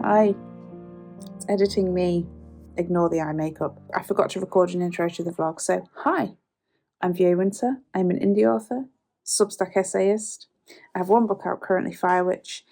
Hi, it's editing me. Ignore the eye makeup. I forgot to record an intro to the vlog, so hi. I'm Via Winter. I'm an indie author, Substack essayist. I have one book out currently, Firewitch,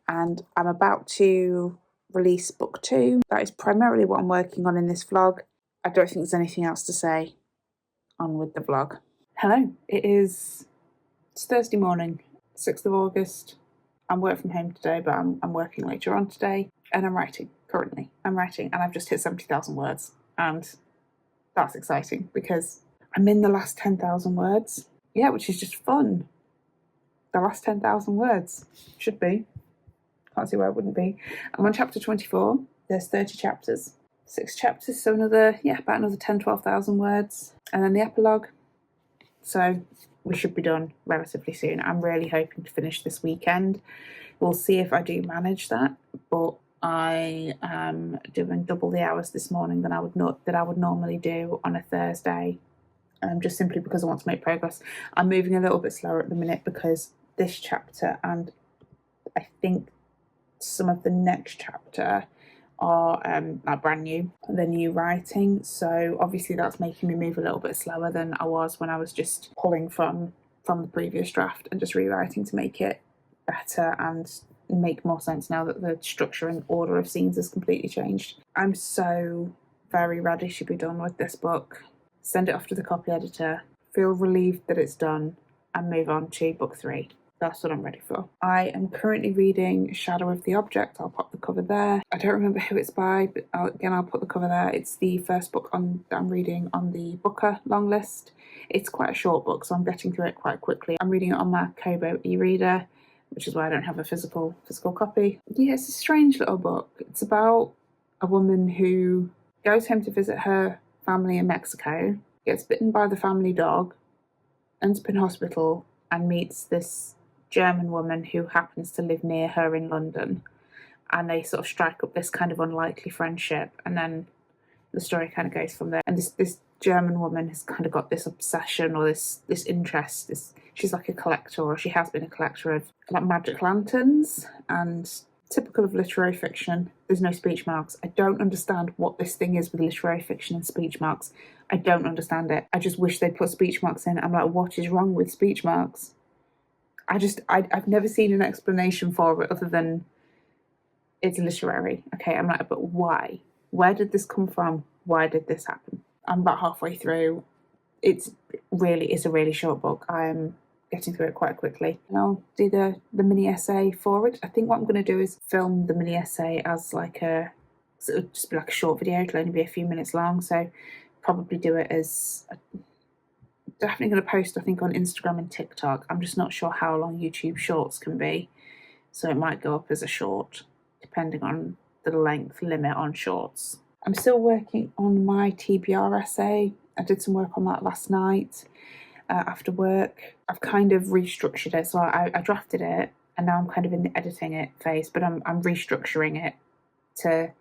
and I'm about to release book 2. That is primarily what I'm working on in this vlog. I don't think there's anything else to say. On with the vlog. Hello, it's Thursday morning, 6th of August. I'm working from home today, but I'm working later on today, and I'm writing currently. I'm writing, and I've just hit 70,000 words, and that's exciting because I'm in the last 10,000 words. Yeah, which is just fun. The last 10,000 words should be. Can't see why it wouldn't be. I'm on chapter 24. There's 30 chapters. 6 chapters, so about another 10,000-12,000 words, and then the epilogue. So we should be done relatively soon. I'm really hoping to finish this weekend. We'll see if I do manage that, but I am doing double the hours this morning than I would normally do on a Thursday, just simply because I want to make progress. I'm moving a little bit slower at the minute because this chapter and I think some of the next chapter are brand new. They're new writing, so obviously that's making me move a little bit slower than I was when I was just pulling from the previous draft and just rewriting to make it better and make more sense now that the structure and order of scenes has completely changed. I'm so very ready to be done with this book, send it off to the copy editor, feel relieved that it's done, and move on to book 3. That's what I'm ready for. I am currently reading Shadow of the Object. I'll pop the cover there. I don't remember who it's by, but I'll put the cover there. It's the first book that I'm reading on the Booker long list. It's quite a short book, so I'm getting through it quite quickly. I'm reading it on my Kobo e-reader, which is why I don't have a physical copy. Yeah, it's a strange little book. It's about a woman who goes home to visit her family in Mexico, gets bitten by the family dog, ends up in hospital, and meets this German woman who happens to live near her in London, and they sort of strike up this kind of unlikely friendship, and then the story kind of goes from there. And this German woman has kind of got this obsession or this interest. She's like a collector, or she has been a collector of like magic lanterns, and typical of literary fiction, there's no speech marks. I don't understand what this thing is with literary fiction and speech marks. I don't understand it. I just wish they'd put speech marks in. I'm like, what is wrong with speech marks? I've never seen an explanation for it other than it's literary. Okay, I'm like, but why? Where did this come from? Why did this happen? I'm about halfway through. It's a really short book. I'm getting through it quite quickly. And I'll do the mini essay for it. I think what I'm going to do is film the mini essay as so it'll just be like a short video. It'll only be a few minutes long, so probably do it as definitely going to post, I think, on Instagram and TikTok. I'm just not sure how long YouTube shorts can be, so it might go up as a short depending on the length limit on shorts. I'm still working on my TBR essay. I did some work on that last night after work. I've kind of restructured it, so I drafted it and now I'm kind of in the editing it phase, but I'm restructuring it to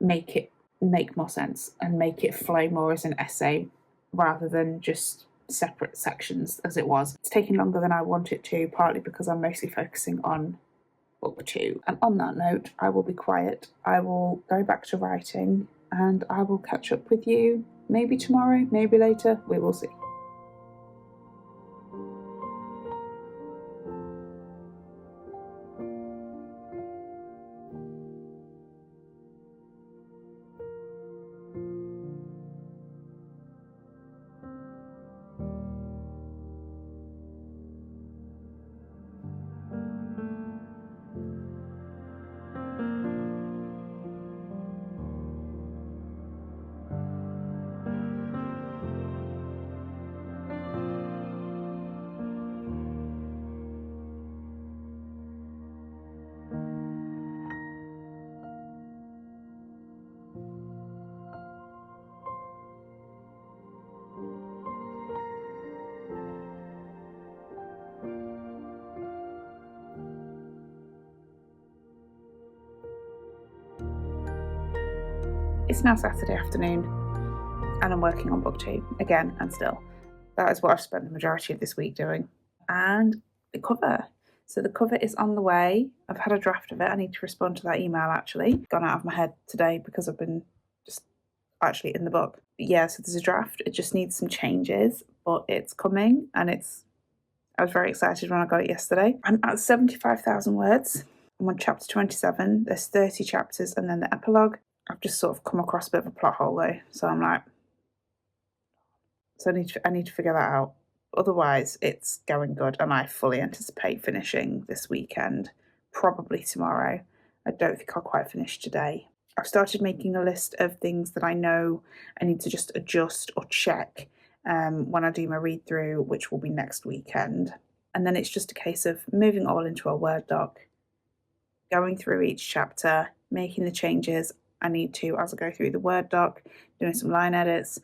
make it make more sense and make it flow more as an essay rather than just separate sections as it was. It's taking longer than I want it to, partly because I'm mostly focusing on book 2. And on that note, I will be quiet. I will go back to writing and I will catch up with you maybe tomorrow, maybe later. We will see. It's now Saturday afternoon and I'm working on book 2 again, and still. That is what I've spent the majority of this week doing. And the cover. So the cover is on the way. I've had a draft of it. I need to respond to that email actually. Gone out of my head today because I've been just actually in the book. But yeah, so there's a draft. It just needs some changes, but it's coming and I was very excited when I got it yesterday. I'm at 75,000 words. I'm on chapter 27. There's 30 chapters and then the epilogue. I've just sort of come across a bit of a plot hole though. So I'm like, so I need to figure that out. Otherwise, it's going good, and I fully anticipate finishing this weekend, probably tomorrow. I don't think I'll quite finish today. I've started making a list of things that I know I need to just adjust or check when I do my read through, which will be next weekend. And then it's just a case of moving it all into a Word doc, going through each chapter, making the changes I need to as I go through the Word doc, doing some line edits,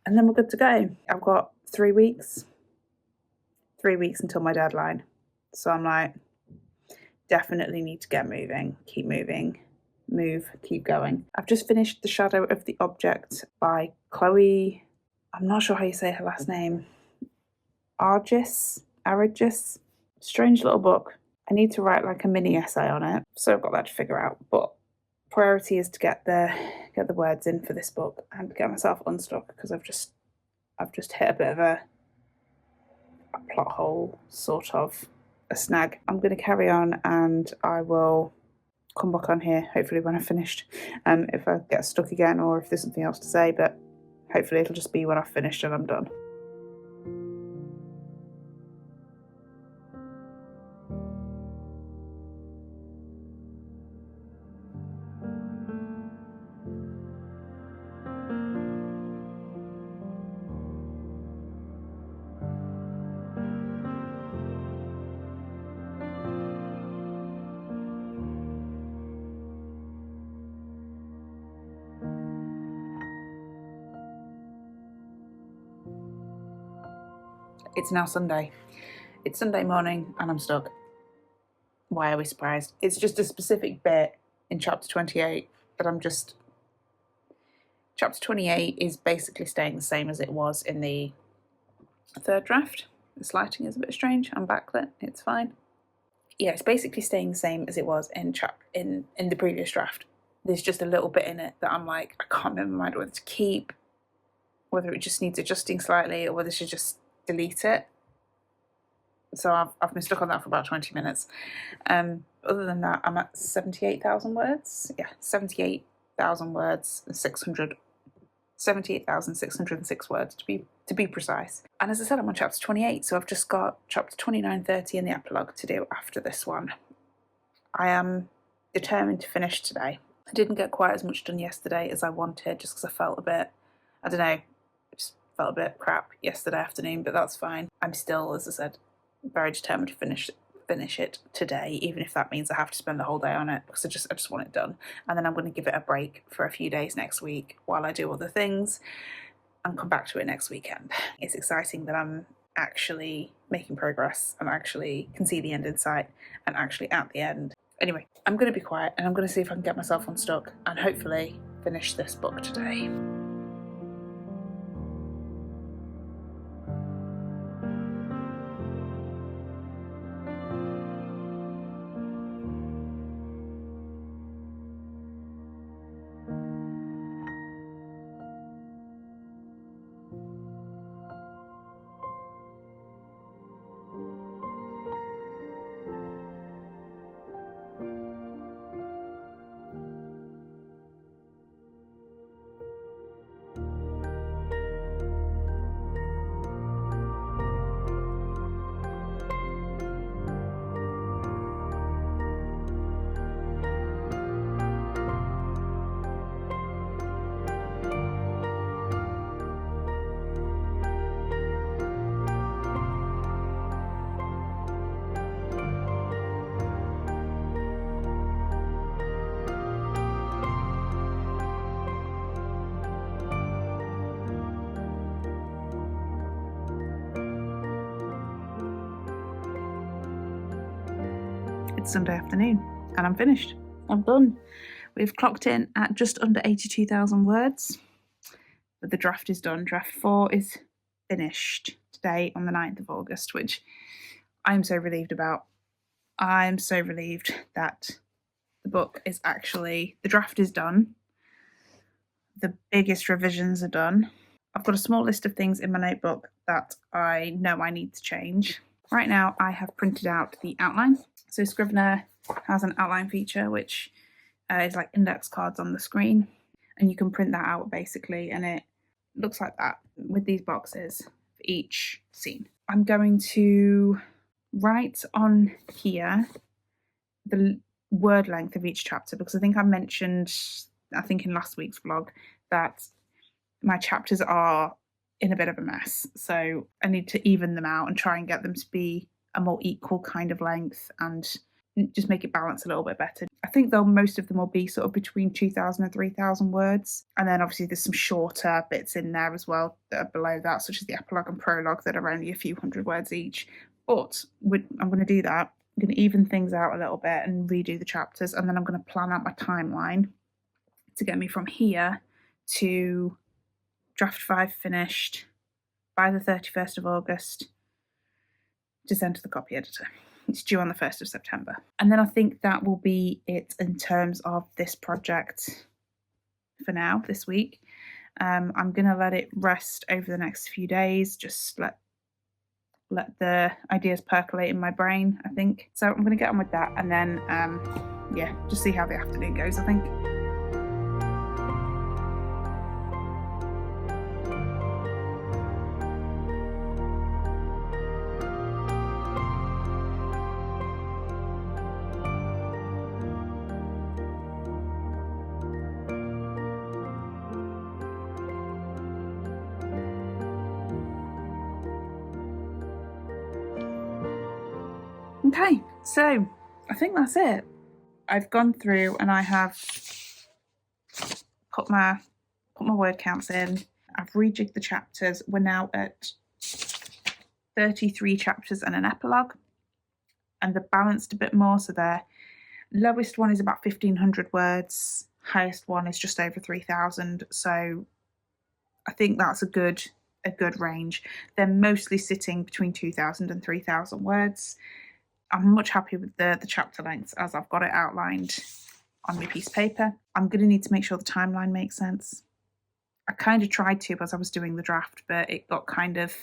and then we're good to go. I've got 3 weeks. 3 weeks until my deadline. So I'm like, definitely need to get moving, keep moving, keep going. I've just finished The Shadow of the Object by Chloe, I'm not sure how you say her last name, Argis. Strange little book. I need to write like a mini essay on it, so I've got that to figure out. But priority is to get the words in for this book and get myself unstuck because I've just hit a bit of a plot hole, sort of a snag. I'm going to carry on and I will come back on here hopefully when I've finished, if I get stuck again or if there's something else to say, but hopefully it'll just be when I've finished and I'm done. It's now Sunday. It's Sunday morning and I'm stuck. Why are we surprised? It's just a specific bit in chapter 28 that Chapter 28 is basically staying the same as it was in the third draft. This lighting is a bit strange. I'm backlit. It's fine. Yeah, it's basically staying the same as it was in the previous draft. There's just a little bit in it that I'm like, I can't remember my mind whether to keep, whether it just needs adjusting slightly, or whether I should just delete it. So I've been stuck on that for about 20 minutes. Other than that, I'm at 78,000 words. Yeah, 78,000 words, 78,606 words to be precise. And as I said, I'm on chapter 28, so I've just got chapter 29, 30 and the epilogue to do after this one. I am determined to finish today. I didn't get quite as much done yesterday as I wanted, just because I felt a bit, I don't know, just felt a bit crap yesterday afternoon, but that's fine. I'm still, as I said, very determined to finish it today, even if that means I have to spend the whole day on it, because I just want it done. And then I'm going to give it a break for a few days next week while I do other things and come back to it next weekend. It's exciting that I'm actually making progress and actually can see the end in sight and actually at the end. Anyway, I'm going to be quiet and I'm going to see if I can get myself unstuck and hopefully finish this book today. It's Sunday afternoon and I'm finished. I'm done. We've clocked in at just under 82,000 words, but the draft is done. Draft 4 is finished today on the 9th of August, which I'm so relieved about. I'm so relieved that the book is actually, the draft is done. The biggest revisions are done. I've got a small list of things in my notebook that I know I need to change. Right now I have printed out the outline. So Scrivener has an outline feature which is like index cards on the screen, and you can print that out basically, and it looks like that with these boxes for each scene. I'm going to write on here the word length of each chapter, because I think I mentioned, I think in last week's vlog, that my chapters are in a bit of a mess, so I need to even them out and try and get them to be a more equal kind of length and just make it balance a little bit better. I think though most of them will be sort of between 2,000 and 3,000 words, and then obviously there's some shorter bits in there as well that are below that, such as the epilogue and prologue that are only a few hundred words each. But I'm going to do that. I'm going to even things out a little bit and redo the chapters, and then I'm going to plan out my timeline to get me from here to draft 5 finished by the 31st of August to send to the copy editor. It's due on the 1st of September. And then I think that will be it in terms of this project for now, this week. I'm going to let it rest over the next few days, just let the ideas percolate in my brain, I think. So I'm going to get on with that, and then, yeah, just see how the afternoon goes, I think. Okay, so I think that's it. I've gone through and I have put my word counts in. I've rejigged the chapters. We're now at 33 chapters and an epilogue, and they're balanced a bit more. So their lowest one is about 1,500 words. Highest one is just over 3,000. So I think that's a good range. They're mostly sitting between 2,000 and 3,000 words. I'm much happier with the chapter lengths as I've got it outlined on my piece of paper. I'm going to need to make sure the timeline makes sense. I kind of tried to as I was doing the draft, but it got kind of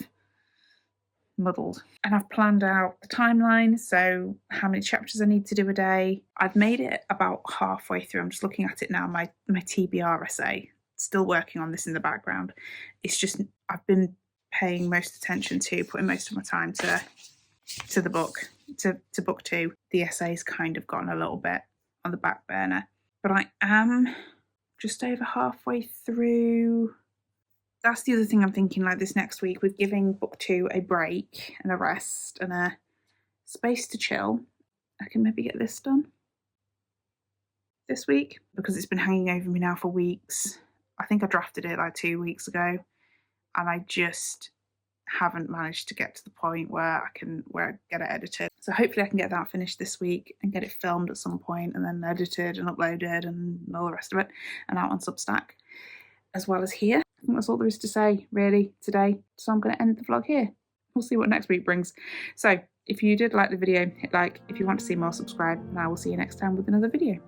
muddled. And I've planned out the timeline, so how many chapters I need to do a day. I've made it about halfway through. I'm just looking at it now, my TBR essay. Still working on this in the background. It's just I've been paying most attention to, putting most of my time to the book, to book 2. The essay's kind of gotten a little bit on the back burner, but I am just over halfway through. That's the other thing I'm thinking, like this next week, with giving book 2 a break and a rest and a space to chill, I can maybe get this done this week, because it's been hanging over me now for weeks. I think I drafted it like 2 weeks ago, and I just haven't managed to get to the point where I get it edited. So hopefully I can get that finished this week and get it filmed at some point, and then edited and uploaded and all the rest of it, and out on Substack as well as here. I think that's all there is to say really today. So I'm going to end the vlog here. We'll see what next week brings. So if you did like the video, hit like. If you want to see more, subscribe, and I will see you next time with another video.